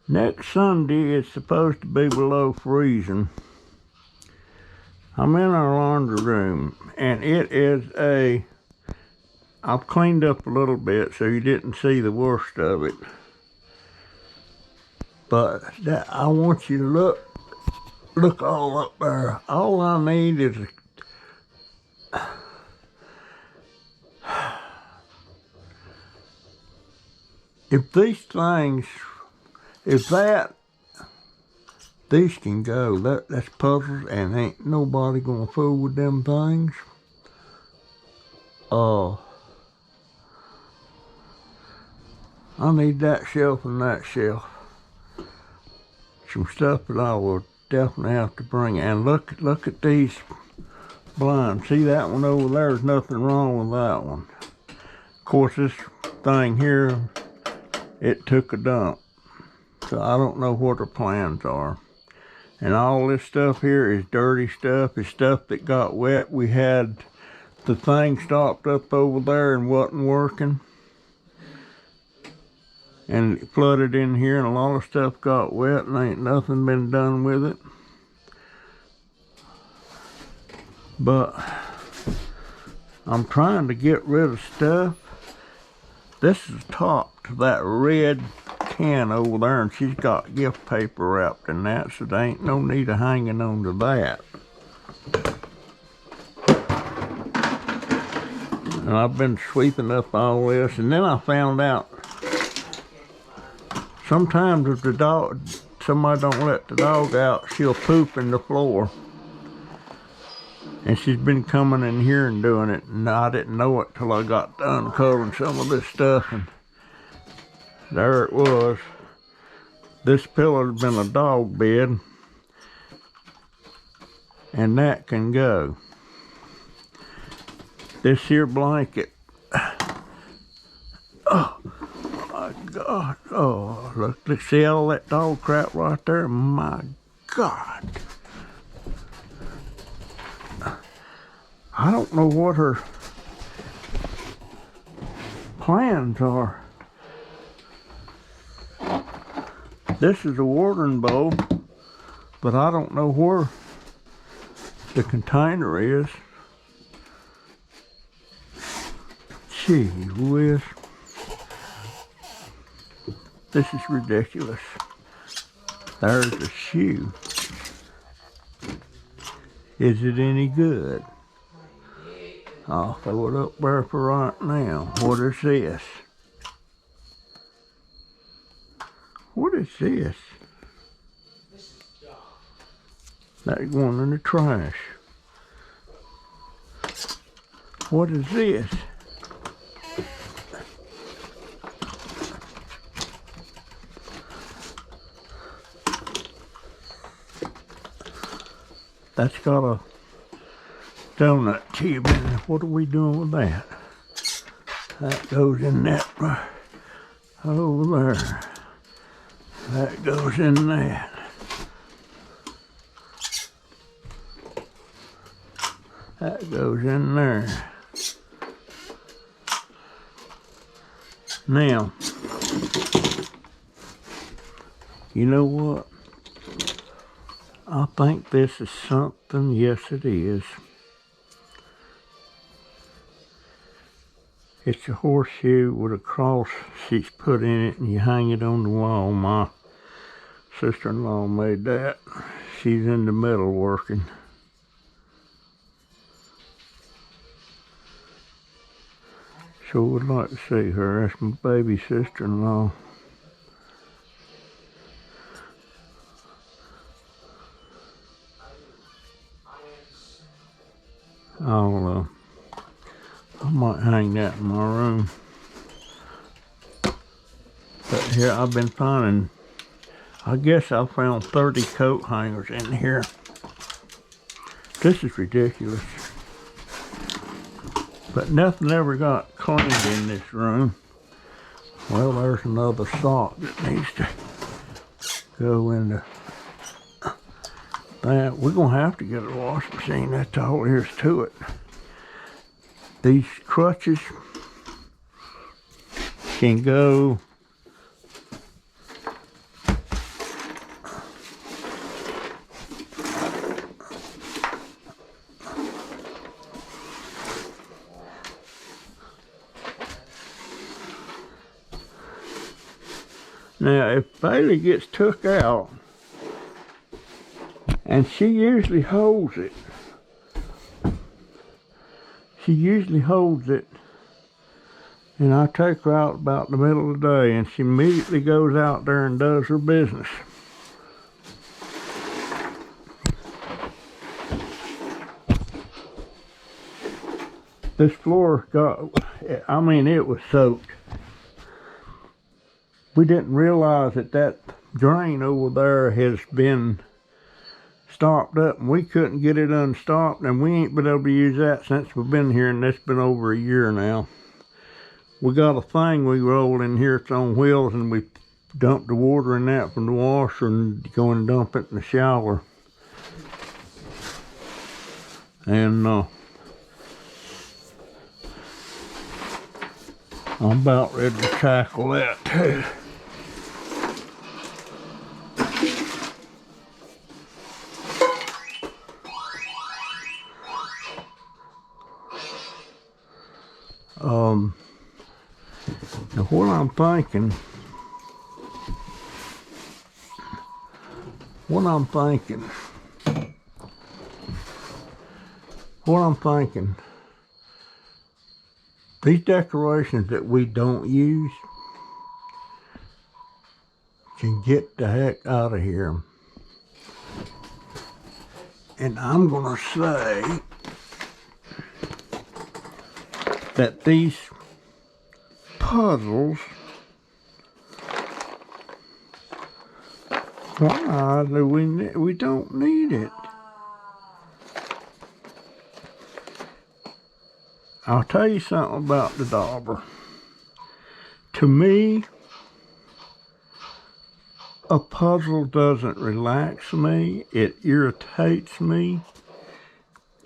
Next Sunday it's supposed to be below freezing. I'm in our laundry room and it is I've cleaned up a little bit so you didn't see the worst of it. But I want you to look all up there. All I need is if these things, these can go. That's puzzles, and ain't nobody gonna fool with them things. I need that shelf and that shelf. Some stuff that I will definitely have to bring. And look at these blinds. See that one over there? There's nothing wrong with that one. Of course, this thing here, it took a dump. So I don't know what her plans are. And all this stuff here is dirty stuff. It's stuff that got wet. We had the thing stopped up over there and wasn't working. And it flooded in here and a lot of stuff got wet and ain't nothing been done with it. But I'm trying to get rid of stuff. This is top to that red can over there, and she's got gift paper wrapped in that, so there ain't no need of hanging on to that. And I've been sweeping up all this, and then I found out sometimes if somebody don't let the dog out, she'll poop in the floor. And she's been coming in here and doing it, and I didn't know it till I got done uncovering some of this stuff, and there it was. This pillow has been a dog bed, and that can go. This here blanket, oh my God, oh, look, see all that dog crap right there? My God. I don't know what her plans are. This is a watering bowl, but I don't know where the container is. Gee whiz. This is ridiculous. There's a shoe. Is it any good? I'll throw it up there for right now. What is this? What is this? That's going in the trash. What is this? That's got a donut tube in it. What are we doing with that? That goes in that over there. That goes in that. That goes in there. Now, you know what? I think this is something. Yes, it is. It's a horseshoe with a cross she's put in it, and you hang it on the wall. My sister-in-law made that. She's in the middle working. So would like to see her. That's my baby sister-in-law. I might hang that in my room. But here I've been finding, I guess I found 30 coat hangers in here. This is ridiculous. But nothing ever got cleaned in this room. Well, there's another sock that needs to go into that. We're gonna have to get a washing machine. That's all there is to it. These crutches can go Now, if Bailey gets took out, and she usually holds it, and I take her out about the middle of the day, and she immediately goes out there and does her business. This floor it was soaked. We didn't realize that drain over there has been stopped up, and we couldn't get it unstopped, and we ain't been able to use that since we've been here, and that's been over a year now. We got a thing we roll in here, it's on wheels, and we dump the water in that from the washer and go and dump it in the shower. And I'm about ready to tackle that too. Now what I'm thinking, these decorations that we don't use can get the heck out of here. And I'm gonna say that these puzzles, why do we don't need it. I'll tell you something about the dauber. To me, a puzzle doesn't relax me, it irritates me.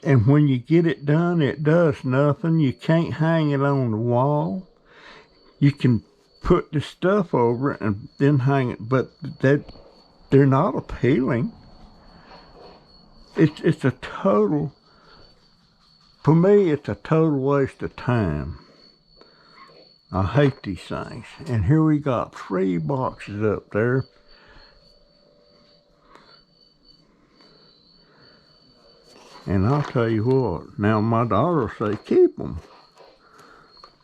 And when you get it done, it does nothing. You can't hang it on the wall. You can put the stuff over it and then hang it, but they're not appealing. It's a total, for me, it's a total waste of time. I hate these things. And here we got 3 boxes up there. And I'll tell you what, now my daughter will say, keep them.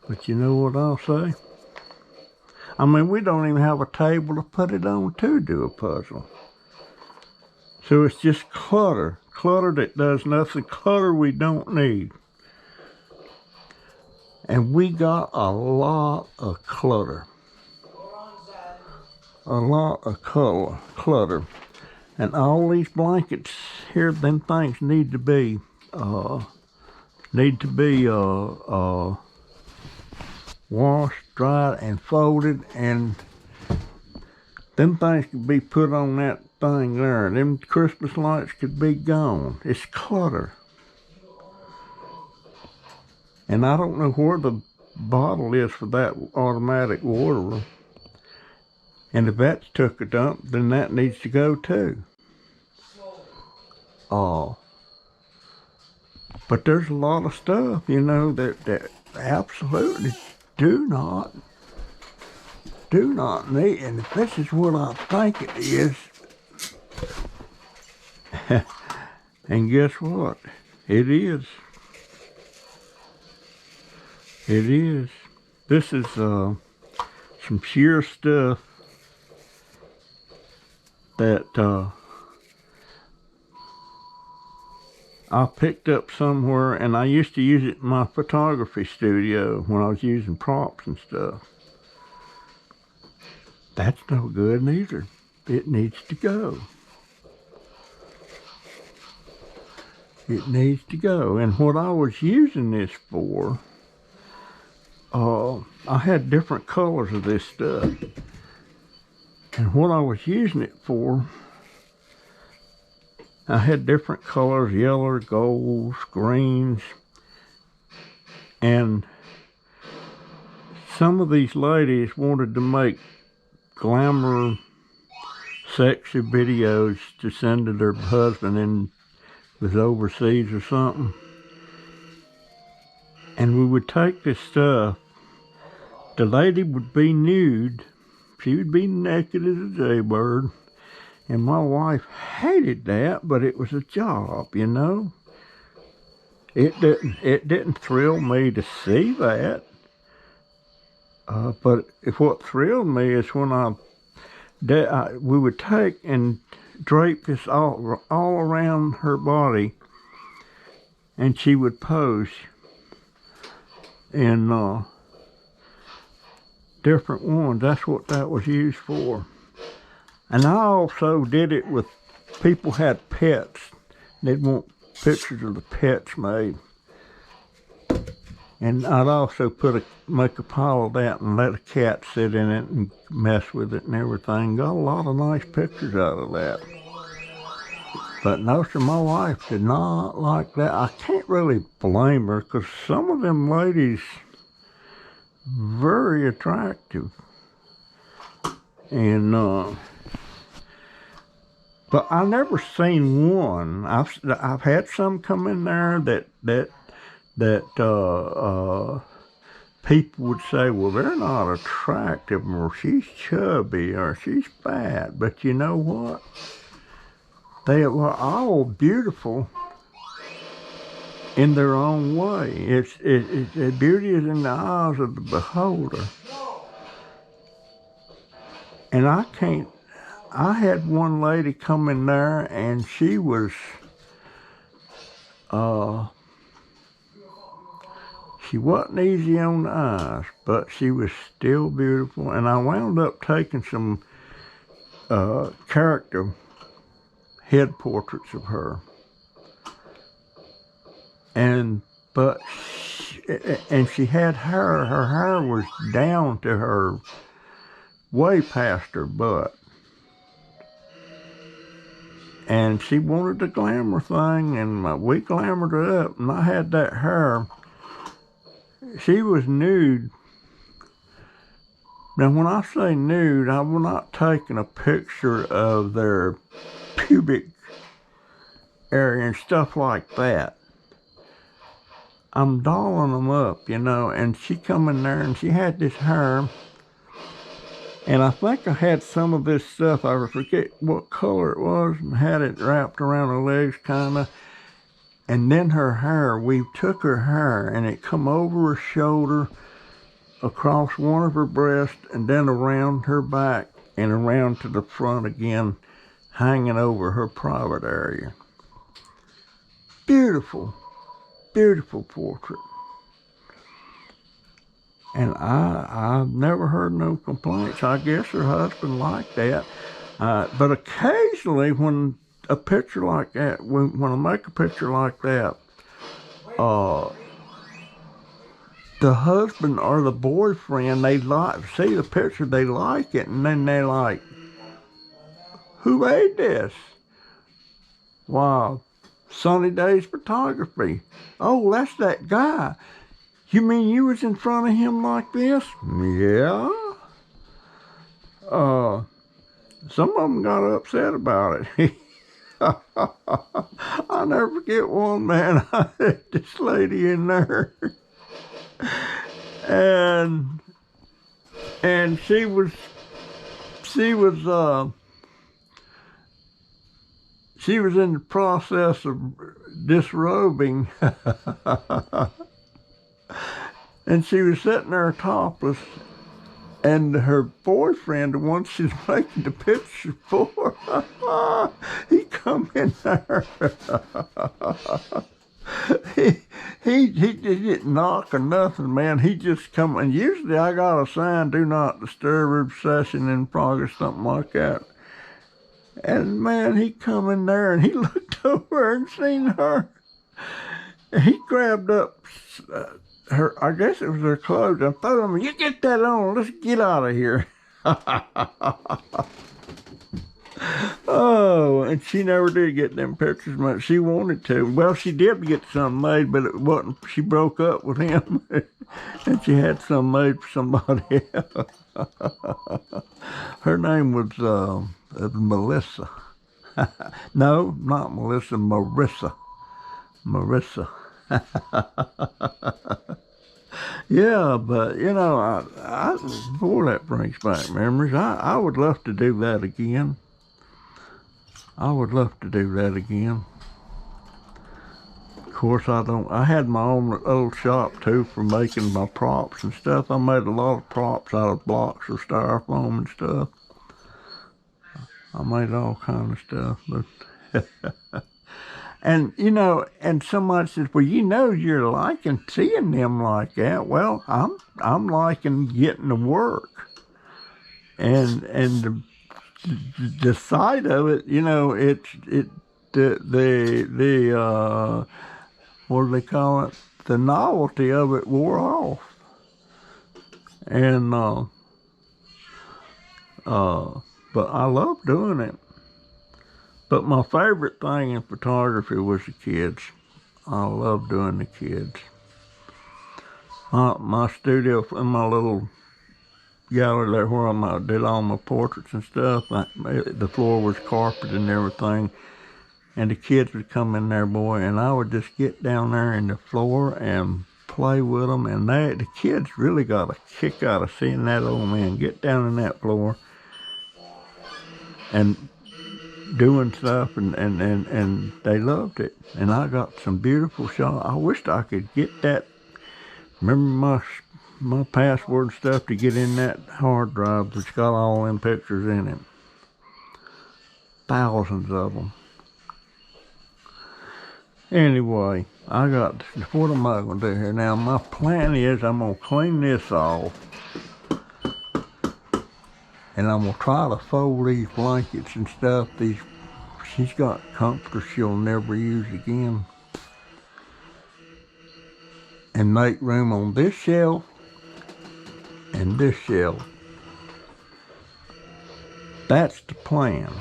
But you know what I'll say? I mean, we don't even have a table to put it on to do a puzzle. So it's just clutter. Clutter that does nothing. Clutter we don't need. And we got a lot of clutter. A lot of clutter. And all these blankets here, them things need to be washed, dried, and folded, and them things could be put on that thing there. Them Christmas lights could be gone. It's clutter. And I don't know where the bottle is for that automatic waterer. And if that's took a dump, then that needs to go too. But there's a lot of stuff, you know, that absolutely do not need. And if this is what I think it is, and guess what? It is. It is. This is some sheer stuff that I picked up somewhere, and I used to use it in my photography studio when I was using props and stuff. That's no good neither. It needs to go. It needs to go. And what I was using this for, I had different colors of this stuff. And what I was using it for, I had different colors, yellow, golds, greens. And some of these ladies wanted to make glamour, sexy videos to send to their husband and was overseas or something. And we would take this stuff. The lady would be nude. She would be naked as a jaybird. And my wife hated that, but it was a job, you know. It didn't thrill me to see that. But what thrilled me is when we would take and drape this all around her body, and she would pose in different ones. That's what that was used for. And I also did it with people had pets. They'd want pictures of the pets made. And I'd also make a pile of that and let a cat sit in it and mess with it and everything. Got a lot of nice pictures out of that. But no, sir, my wife did not like that. I can't really blame her, because some of them ladies, very attractive. And, but I never seen one. I've had some come in there that people would say, well, they're not attractive, or she's chubby, or she's fat. But you know what? They were all beautiful in their own way. Beauty is in the eyes of the beholder. And I had one lady come in there, and she was, she wasn't easy on the eyes, but she was still beautiful. And I wound up taking some character head portraits of her. And she had hair. Her hair was down to her, way past her butt. And she wanted the glamour thing, and we glamored her up, and I had that hair. She was nude. Now, when I say nude, I was not taking a picture of their pubic area and stuff like that. I'm dolling them up, you know, and she come in there, and she had this hair. And I think I had some of this stuff, I forget what color it was, and had it wrapped around her legs, kind of. And then her hair, we took her hair, and it come over her shoulder, across one of her breasts, and then around her back, and around to the front again, hanging over her private area. Beautiful, beautiful portrait. And I've never heard no complaints. I guess her husband liked that. But occasionally, when a picture like that, when I make a picture like that, the husband or the boyfriend, they see the picture, they like it, and then they're like, who made this? Wow, Sunny Days Photography. Oh, that's that guy. You mean you was in front of him like this? Yeah. Some of them got upset about it. I'll never forget one, man. I had this lady in there. And she was in the process of disrobing. And she was sitting there topless, and her boyfriend, the one she's making the picture for, he come in there. he didn't knock or nothing, man. He just come, and usually I got a sign, do not disturb, session in progress, something like that. And man, he come in there, and he looked over and seen her. He grabbed up her, I guess it was her clothes, and threw them, you get that on, let's get out of here. Oh, and she never did get them pictures much. She wanted to. Well, she did get some made, but it wasn't, she broke up with him, and she had some made for somebody else. Her name was Melissa. No, not Melissa, Marissa. Yeah, but you know, boy, that brings back memories. I would love to do that again. I would love to do that again. Of course, I don't. I had my own little shop too for making my props and stuff. I made a lot of props out of blocks of styrofoam and stuff. I made all kind of stuff, but and you know, and somebody says, "Well, you know, you're liking seeing them like that." Well, I'm liking getting to work, and the sight of it, you know, the what do they call it? The novelty of it wore off, and but I love doing it. But my favorite thing in photography was the kids. I love doing the kids. My studio in my little gallery there where I did all my portraits and stuff, the floor was carpeted and everything. And the kids would come in there, boy, and I would just get down there in the floor and play with them. And the kids really got a kick out of seeing that old man get down in that floor and doing stuff, and they loved it. And I got some beautiful shots. I wished I could get that. Remember my password and stuff to get in that hard drive that's got all them pictures in it. Thousands of them. Anyway, what am I going to do here? Now, my plan is I'm going to clean this off. And I'm going to try to fold these blankets and stuff. She's got comforters she'll never use again. And make room on this shelf and this shelf. That's the plan.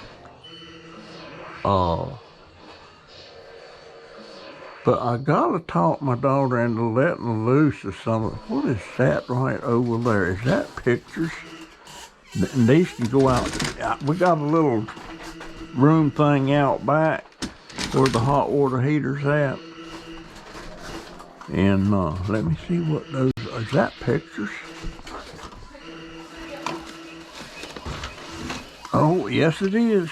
But I gotta talk my daughter into letting loose of some of what is that right over there? Is that pictures? And these can go out. We got a little room thing out back where the hot water heater's at. And let me see what those are. Is that pictures? Oh, yes it is.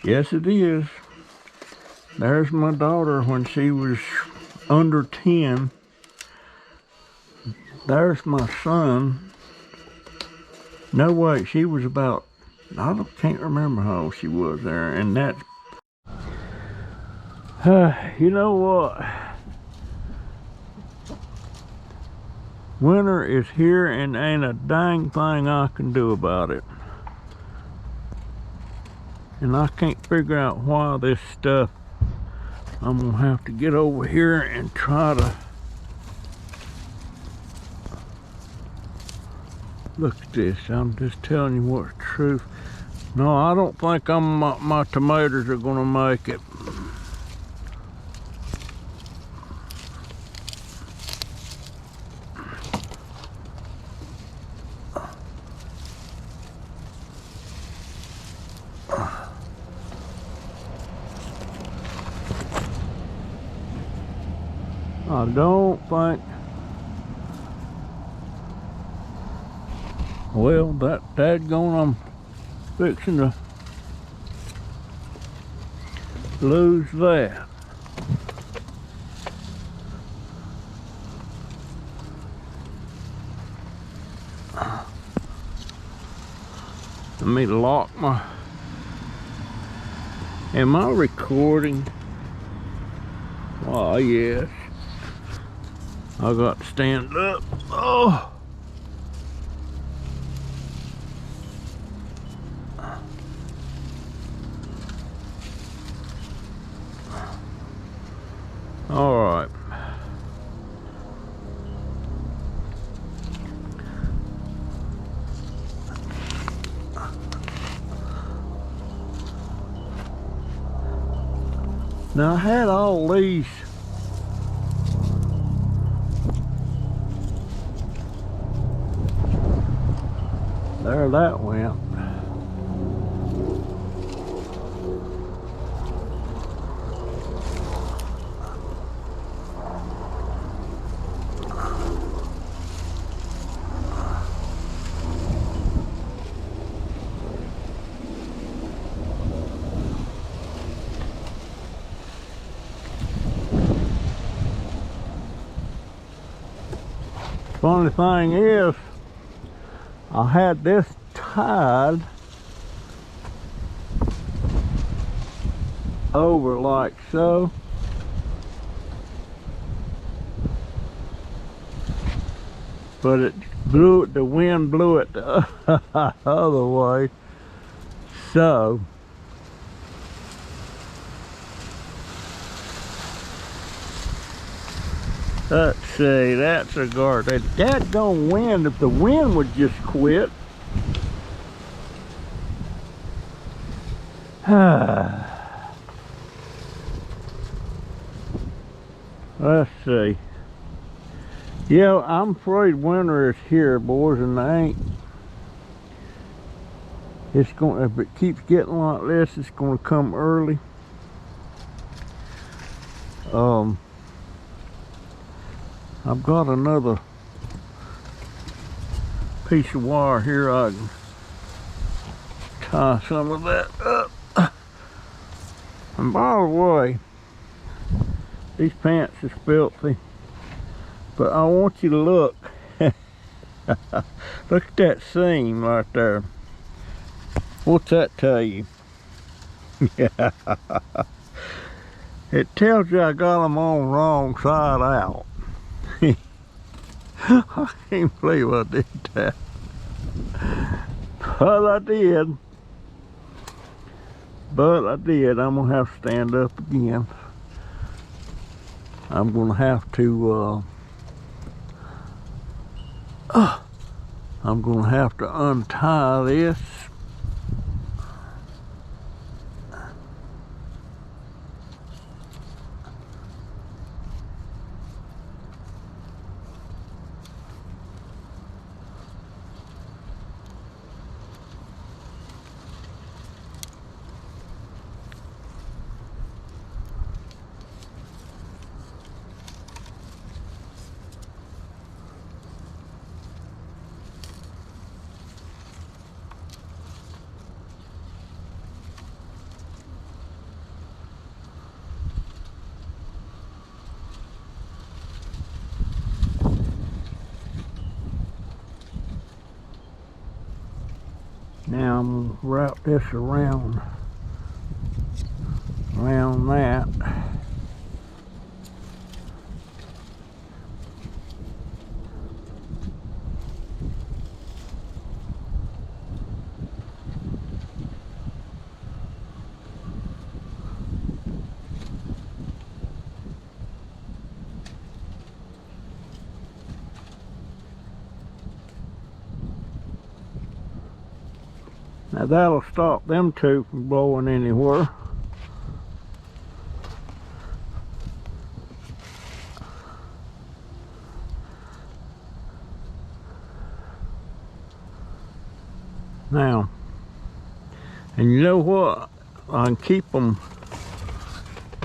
Yes it is. There's my daughter when she was under 10. There's my son. No, wait, she was about, can't remember how old she was there. And that, you know what? Winter is here and ain't a dang thing I can do about it. And I can't figure out why this stuff, I'm gonna have to get over here and try to look at this. I'm just telling you what's the truth. No, I don't think my tomatoes are gonna make it. I don't think. Well, that dadgone, I'm fixing to lose that. Let me lock my. Am I recording? Oh, yes. I got to stand up. Oh. All right. Now I had all these. There that went. Funny thing is, I had this tied over like so. But it blew it, the wind blew it the other way. So let's see, that's a guard. That dadgone wind, if the wind would just quit. Let's see. Yeah, I'm afraid winter is here, boys, and I ain't. It's going. If it keeps getting like this, it's going to come early. I've got another piece of wire here. I can tie some of that up. And by the way, these pants is filthy. But I want you to look. Look at that seam right there. What's that tell you? Yeah. It tells you I got them on wrong side out. I can't believe I did that. But I did. I'm gonna have to stand up again. I'm gonna have to untie this. Now I'm gonna wrap this around that. Now that'll stop them two from blowing anywhere. Now, and you know what? I can keep them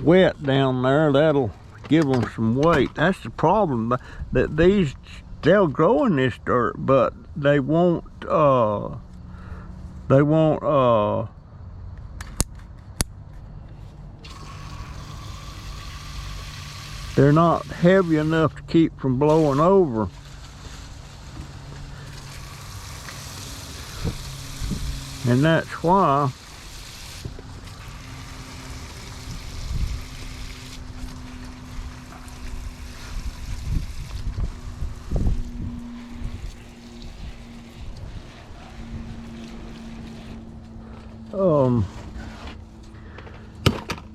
wet down there. That'll give them some weight. That's the problem. That these, they'll grow in this dirt, but they won't. They're not heavy enough to keep from blowing over. And that's why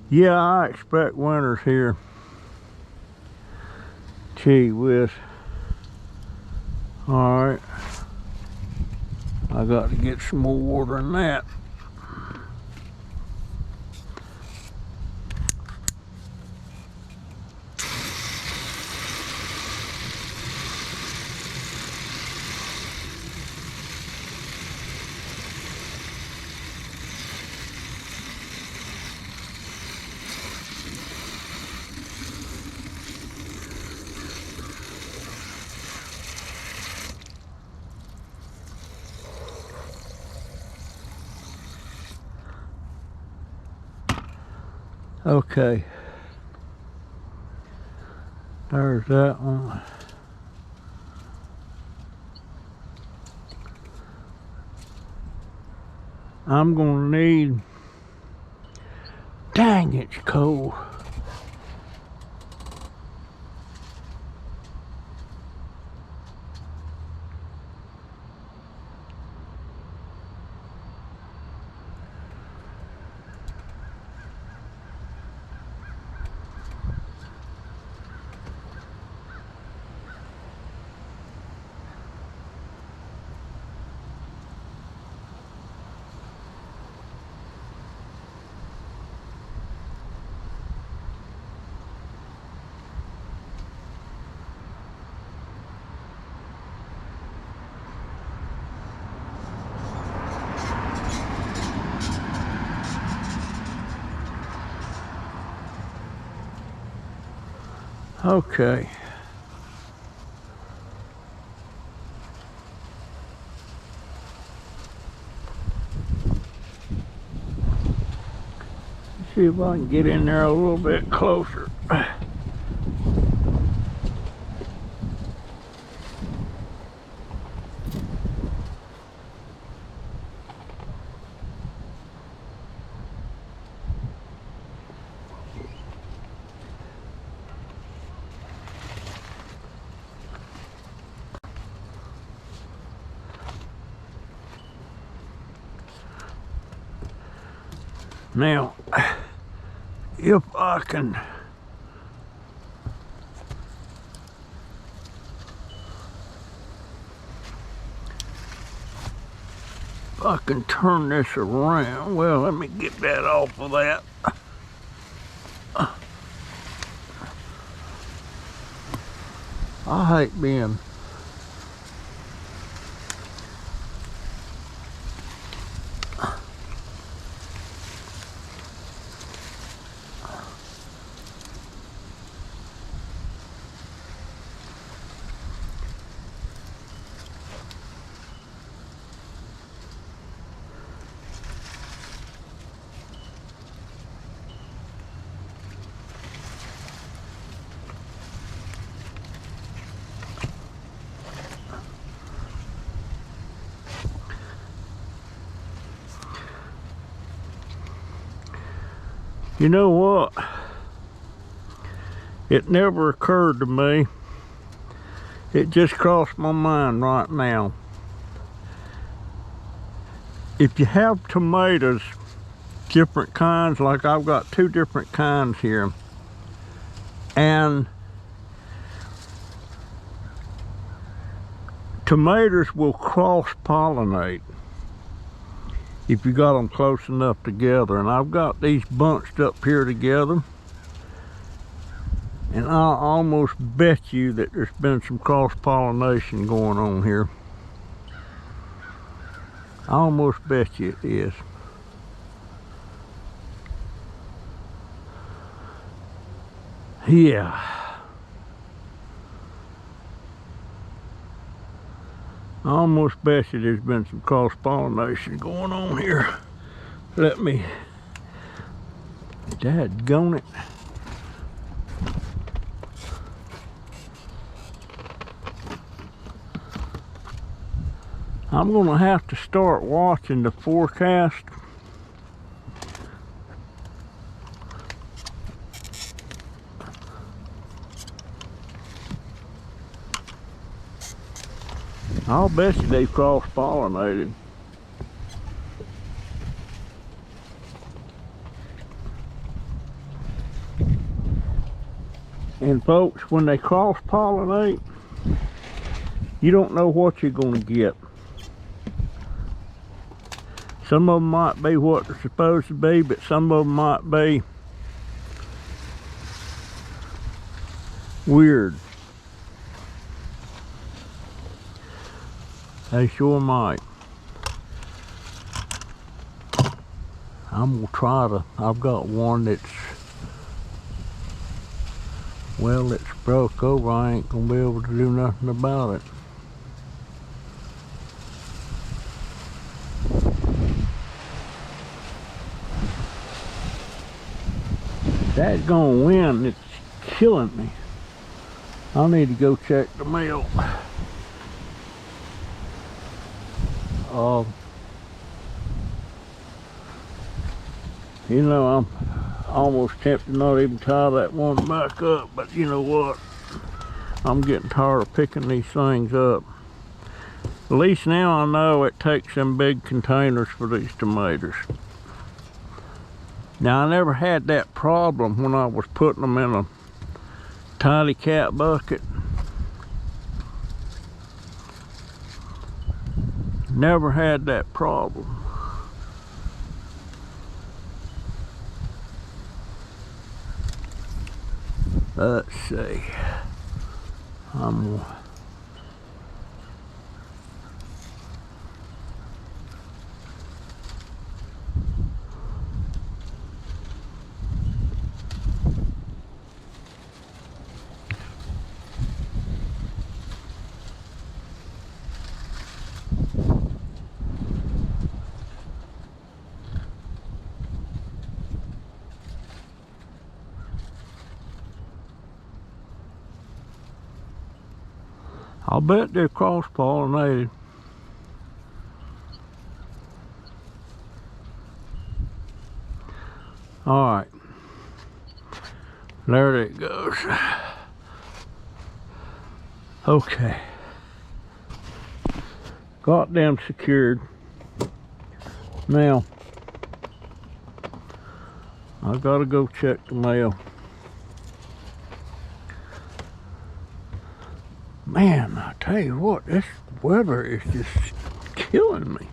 yeah, I expect winter's here. Gee whiz. Alright. I got to get some more water in that. Okay, there's that one. I'm gonna need, dang, it's cold. Okay. Let's see if I can get in there a little bit closer. Now, if I can turn this around, well, let me get that off of that. I hate being You know what? It never occurred to me. It just crossed my mind right now. If you have tomatoes, different kinds, like I've got 2 different kinds here, and tomatoes will cross-pollinate if you got them close enough together. And I've got these bunched up here together, and I'll almost bet you that there's been some cross-pollination going on here. I almost bet you it is. Yeah. I almost bet you there's been some cross-pollination going on here. Let me, dadgone it. I'm gonna have to start watching the forecast. I'll bet you they cross-pollinated. And folks, when they cross-pollinate, you don't know what you're gonna get. Some of them might be what they're supposed to be, but some of them might be weird. They sure might. I'm gonna try to, I've got one that's, well, it's broke over. I ain't gonna be able to do nothing about it. That's gonna win, it's killing me. I need to go check the mail. You know, I'm almost tempted not even tie that one back up, but you know what? I'm getting tired of picking these things up. At least now I know it takes them big containers for these tomatoes. Now I never had that problem when I was putting them in a tiny cat bucket. Never had that problem. Let's see. I'll bet they're cross-pollinated. All right, there it goes. Okay, got them secured. Now, I gotta go check the mail. Man, I tell you what, this weather is just killing me.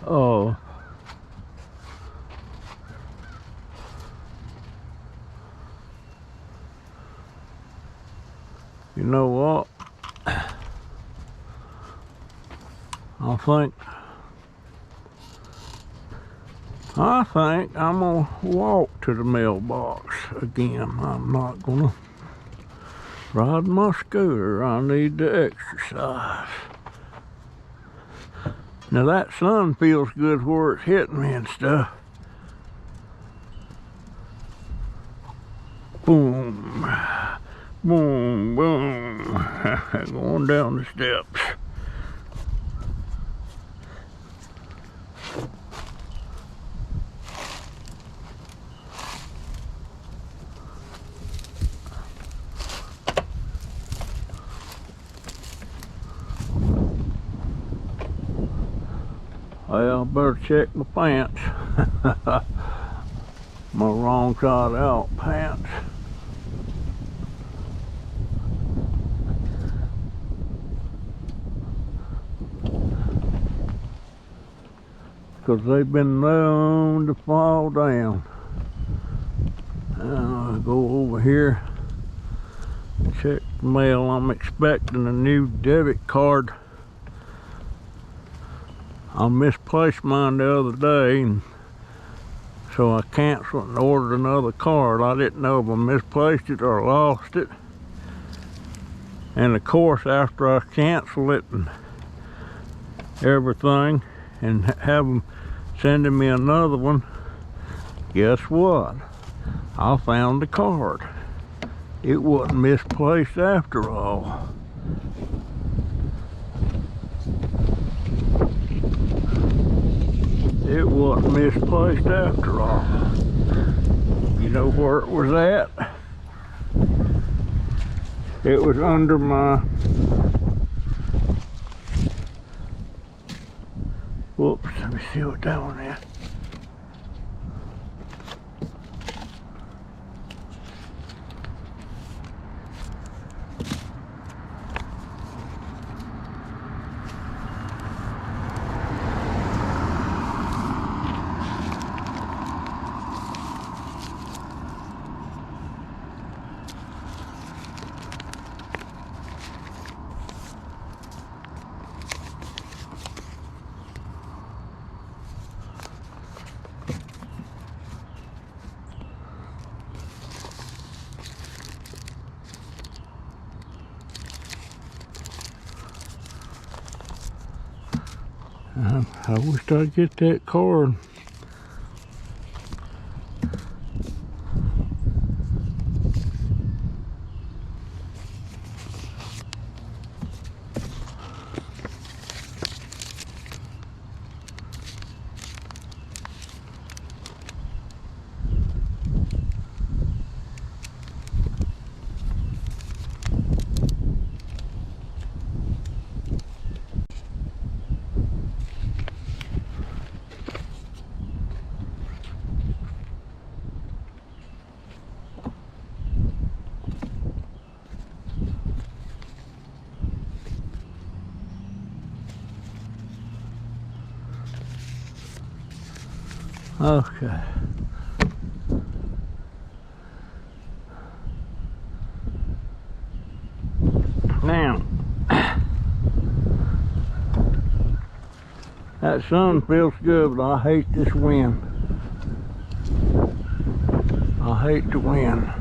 Oh. You know what? I think I'm gonna walk to the mailbox again. I'm not gonna ride my scooter. I need to exercise. Now that sun feels good where it's hitting me and stuff. Boom, boom, boom. Going down the steps. Well, I better check my pants. My wrong side out pants. Because they've been known to fall down. I'll go over here, check the mail. I'm expecting a new debit card. I misplaced mine the other day, and so I canceled and ordered another card. I didn't know if I misplaced it or lost it. And of course, after I canceled it and everything, and have them sending me another one, guess what? I found the card. It wasn't misplaced after all. It wasn't misplaced after all. You know where it was at? It was under my... Whoops, let me see what that one is. I wish I'd get that card. Okay. Now, that sun feels good, but I hate this wind. I hate the wind.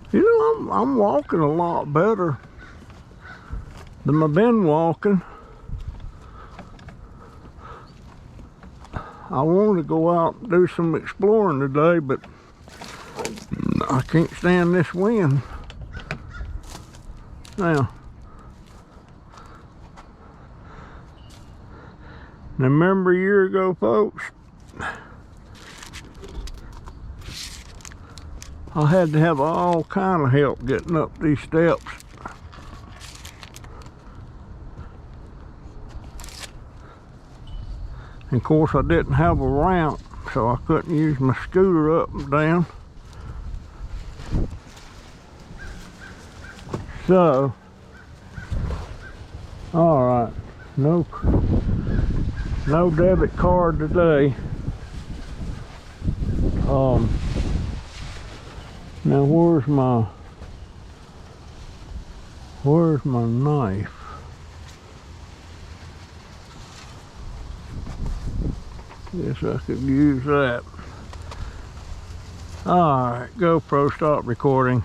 You know, I'm walking a lot better than I've been walking. I want to go out and do some exploring today, but I can't stand this wind. Now remember a year ago, folks, I had to have all kind of help getting up these steps. And of course I didn't have a ramp, so I couldn't use my scooter up and down. So, all right, no debit card today. Now where's my knife? Guess I could use that. All right, GoPro, stop recording.